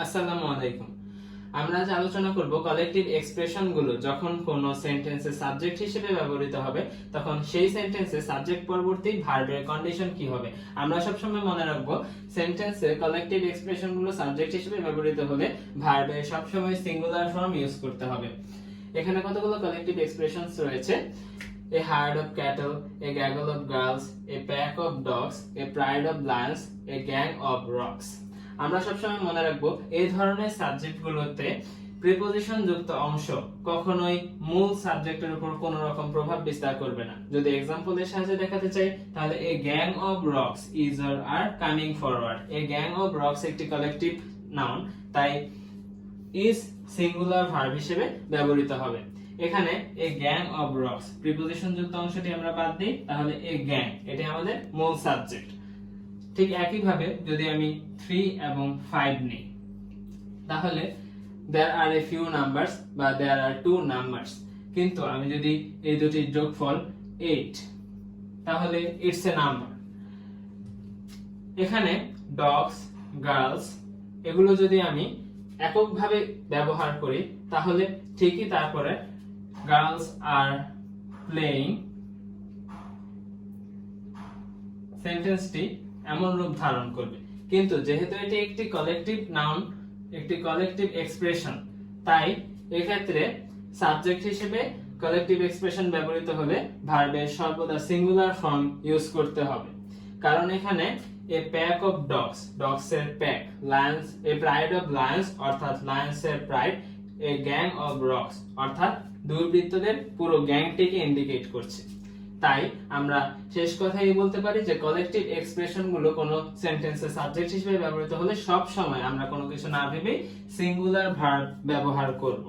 আসসালামু আলাইকুম। আমরা আজ আলোচনা করব কালেক্টিভ এক্সপ্রেশন গুলো যখন কোনো সেন্টেন্সে সাবজেক্ট হিসেবে ব্যবহৃত হবে তখন সেই সেন্টেন্সে সাবজেক্ট পরবর্তী ভার্বের কন্ডিশন কি হবে। আমরা সবসময় মনে রাখবো সেন্টেন্সে কালেক্টিভ এক্সপ্রেশন গুলো সাবজেক্ট হিসেবে ব্যবহৃত হলে ভার্বের সবসময় সিঙ্গুলার ফর্ম ইউজ করতে হবে। এখানে কতগুলো কালেক্টিভ এক্সপ্রেশনস রয়েছে। A herd of cattle, a gaggle of girls, a pack of dogs, a pride of lions, a gang of rocks. আমরা সবসময় মনে রাখবো এই ধরনের সাবজেক্টগুলোতে প্রিপজিশন যুক্ত অংশ কখনোই মূল সাবজেক্টের উপর কোনো রকম প্রভাব বিস্তার করবে না। যদি এক্সাম্পলের সাহায্যে দেখাতে চাই তাহলে a gang of rocks is or are coming forward. A gang of rocks একটি কালেক্টিভ নাউন, তাই is সিঙ্গুলার ভার্ব হিসেবে ব্যবহৃত হবে। এখানে a gang of rocks preposition যুক্ত অংশটি আমরা বাদ দিই, তাহলে a gang এটি আমাদের মূল সাবজেক্ট। ঠিক একই ভাবে যদি আমি 3 এবং 5 নিই তাহলে there are a few numbers বা there are two numbers, কিন্তু আমি যদি এই দুটির যোগফল 8 তাহলে it's a number। এখানে dogs, girls এগুলো যদি আমি এককভাবে ব্যবহার করি তাহলে ঠিকই তারপরে girls are playing সেন্টেন্সটি এমন রূপ ধারণ করবে। কিন্তু যেহেতু এটি একটি কালেক্টিভ নাউন, একটি কালেক্টিভ এক্সপ্রেশন, তাই এক্ষেত্রে সাবজেক্ট হিসেবে কালেক্টিভ এক্সপ্রেশন ব্যবহৃত হলে ভার্বের সর্বদা সিঙ্গুলার ফর্ম ইউজ করতে হবে। কারণ এখানে a pack of dogs, dogs এর pack, lions, a pride of lions অর্থাৎ lions এর pride, a gang of rocks অর্থাৎ দুর্বৃত্তদের পুরো গ্যাংটিকে ইন্ডিকেট করছে। তাই আমরা শেষ কথাই বলতে পারি যে কালেক্টিভ এক্সপ্রেশন গুলো কোনো সেন্টেন্সে সাবজেক্ট হিসেবে ব্যবহৃত হলে সব সময় আমরা কোনো কিছু না ভেবেই সিঙ্গুলার ভার্ব ব্যবহার করব।